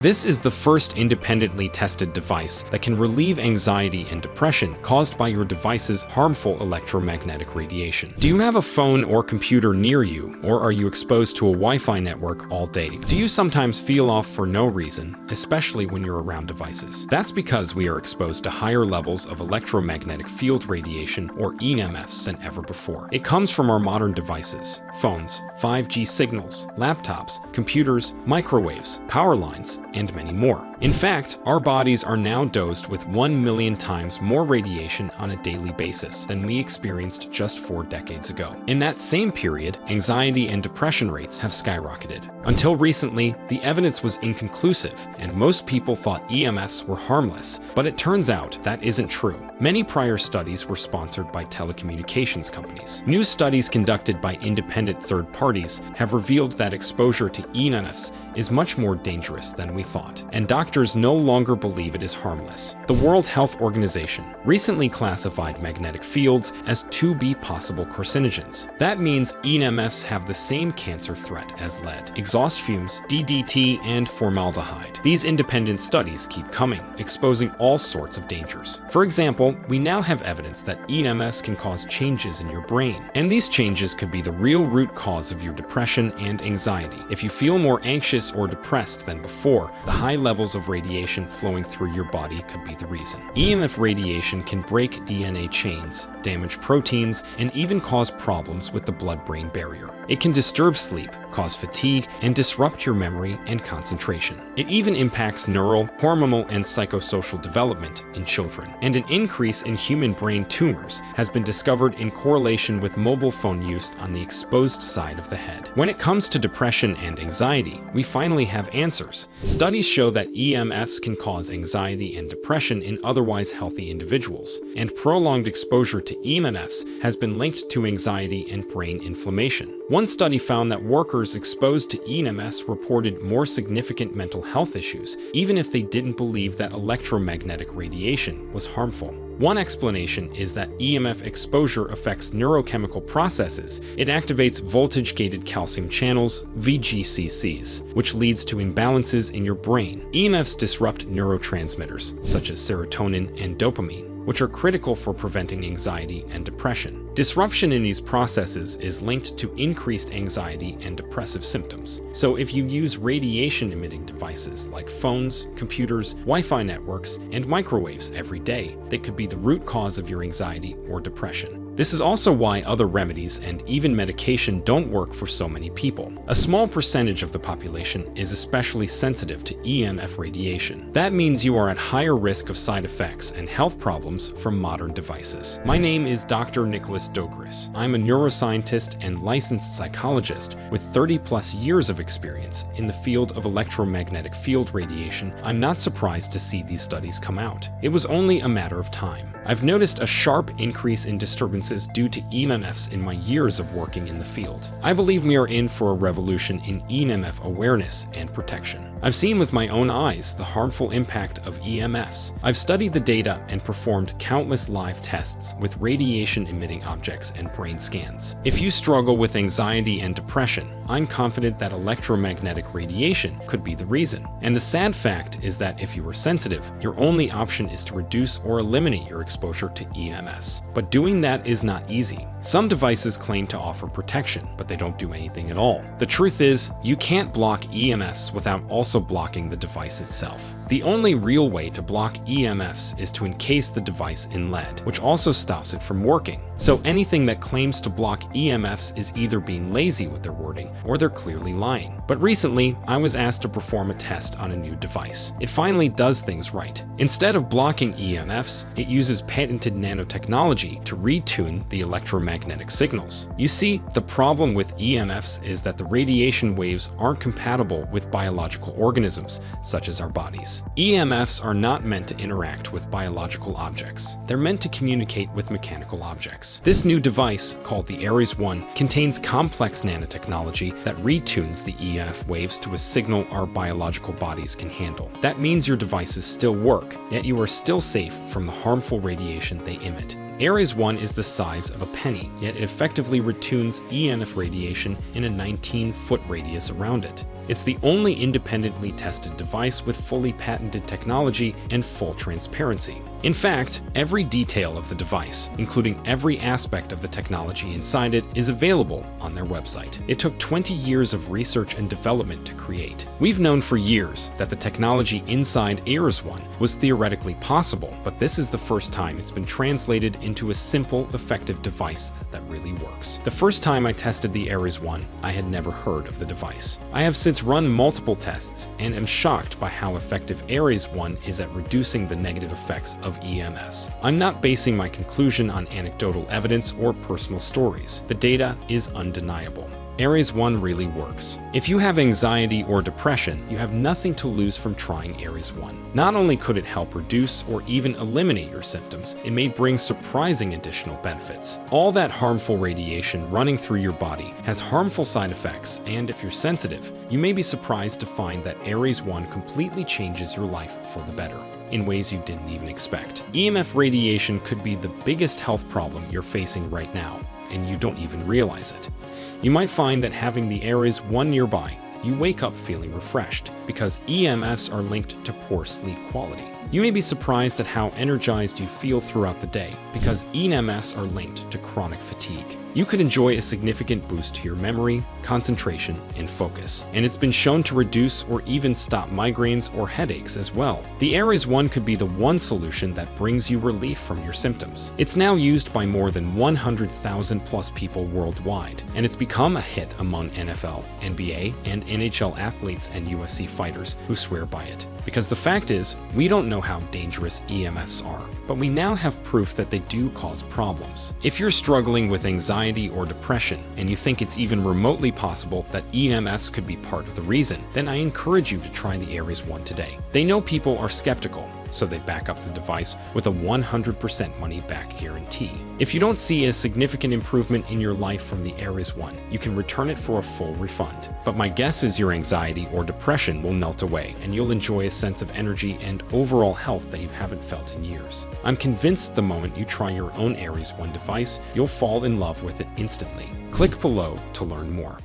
This is the first independently tested device that can relieve anxiety and depression caused by your device's harmful electromagnetic radiation. Do you have a phone or computer near you, or are you exposed to a Wi-Fi network all day? Do you sometimes feel off for no reason, especially when you're around devices? That's because we are exposed to higher levels of electromagnetic field radiation, or EMFs, than ever before. It comes from our modern devices, phones, 5G signals, laptops, computers, microwaves, power lines, and many more. In fact, our bodies are now dosed with 1 million times more radiation on a daily basis than we experienced just 4 decades ago. In that same period, anxiety and depression rates have skyrocketed. Until recently, the evidence was inconclusive, and most people thought EMFs were harmless, but it turns out that isn't true. Many prior studies were sponsored by telecommunications companies. New studies conducted by independent third parties have revealed that exposure to EMFs is much more dangerous than we thought, and doctors no longer believe it is harmless. The World Health Organization recently classified magnetic fields as 2B possible carcinogens. That means EMFs have the same cancer threat as lead, exhaust fumes, DDT, and formaldehyde. These independent studies keep coming, exposing all sorts of dangers. For example, we now have evidence that EMFs can cause changes in your brain, and these changes could be the real root cause of your depression and anxiety. If you feel more anxious or depressed than before, the high levels of radiation flowing through your body could be the reason. EMF radiation can break DNA chains, damage proteins, and even cause problems with the blood-brain barrier. It can disturb sleep, cause fatigue, and disrupt your memory and concentration. It even impacts neural, hormonal, and psychosocial development in children. And an increase in human brain tumors has been discovered in correlation with mobile phone use on the exposed side of the head. When it comes to depression and anxiety, we finally have answers. Studies show that EMFs can cause anxiety and depression in otherwise healthy individuals, and prolonged exposure to EMFs has been linked to anxiety and brain inflammation. One study found that workers exposed to EMFs reported more significant mental health issues, even if they didn't believe that electromagnetic radiation was harmful. One explanation is that EMF exposure affects neurochemical processes. It activates voltage-gated calcium channels, VGCCs, which leads to imbalances in your brain. EMFs disrupt neurotransmitters, such as serotonin and dopamine, which are critical for preventing anxiety and depression. Disruption in these processes is linked to increased anxiety and depressive symptoms. So if you use radiation-emitting devices like phones, computers, Wi-Fi networks, and microwaves every day, they could be the root cause of your anxiety or depression. This is also why other remedies and even medication don't work for so many people. A small percentage of the population is especially sensitive to EMF radiation. That means you are at higher risk of side effects and health problems from modern devices. My name is Dr. Doris. I'm a neuroscientist and licensed psychologist with 30+ years of experience in the field of electromagnetic field radiation. I'm not surprised to see these studies come out. It was only a matter of time. I've noticed a sharp increase in disturbances due to EMFs in my years of working in the field. I believe we are in for a revolution in EMF awareness and protection. I've seen with my own eyes the harmful impact of EMFs. I've studied the data and performed countless live tests with radiation-emitting objects and brain scans. If you struggle with anxiety and depression, I'm confident that electromagnetic radiation could be the reason. And the sad fact is that if you are sensitive, your only option is to reduce or eliminate your exposure to EMFs. But doing that is not easy. Some devices claim to offer protection, but they don't do anything at all. The truth is, you can't block EMFs without also blocking the device itself. The only real way to block EMFs is to encase the device in lead, which also stops it from working. So anything that claims to block EMFs is either being lazy with their wording or they're clearly lying. But recently, I was asked to perform a test on a new device. It finally does things right. Instead of blocking EMFs, it uses patented nanotechnology to retune the electromagnetic signals. You see, the problem with EMFs is that the radiation waves aren't compatible with biological organisms, such as our bodies. EMFs are not meant to interact with biological objects. They're meant to communicate with mechanical objects. This new device, called the Ares 1, contains complex nanotechnology that retunes the EMF waves to a signal our biological bodies can handle. That means your devices still work, yet you are still safe from the harmful radiation they emit. Ares 1 is the size of a penny, yet it effectively retunes EMF radiation in a 19-foot radius around it. It's the only independently tested device with fully patented technology and full transparency. In fact, every detail of the device, including every aspect of the technology inside it, is available on their website. It took 20 years of research and development to create. We've known for years that the technology inside Ares 1 was theoretically possible, but this is the first time it's been translated into a simple, effective device that really works. The first time I tested the Ares 1, I had never heard of the device. I have since run multiple tests and am shocked by how effective Ares 1 is at reducing the negative effects of EMFs. I'm not basing my conclusion on anecdotal evidence or personal stories. The data is undeniable. Ares 1 really works. If you have anxiety or depression, you have nothing to lose from trying Ares 1. Not only could it help reduce or even eliminate your symptoms, it may bring surprising additional benefits. All that harmful radiation running through your body has harmful side effects, and if you're sensitive, you may be surprised to find that Ares 1 completely changes your life for the better in ways you didn't even expect. EMF radiation could be the biggest health problem you're facing right now, and you don't even realize it. You might find that having the Ares 1 nearby, you wake up feeling refreshed because EMFs are linked to poor sleep quality. You may be surprised at how energized you feel throughout the day because EMFs are linked to chronic fatigue. You could enjoy a significant boost to your memory, concentration, and focus. And it's been shown to reduce or even stop migraines or headaches as well. The Ares 1 could be the one solution that brings you relief from your symptoms. It's now used by more than 100,000 plus people worldwide, and it's become a hit among NFL, NBA, and NHL athletes and UFC fighters who swear by it. Because the fact is, we don't know how dangerous EMFs are, but we now have proof that they do cause problems. If you're struggling with anxiety or depression, and you think it's even remotely possible that EMFs could be part of the reason, then I encourage you to try the Ares 1 today. They know people are skeptical, so they back up the device with a 100% money-back guarantee. If you don't see a significant improvement in your life from the Ares 1, you can return it for a full refund. But my guess is your anxiety or depression will melt away, and you'll enjoy a sense of energy and overall health that you haven't felt in years. I'm convinced the moment you try your own Ares 1 device, you'll fall in love with it instantly. Click below to learn more.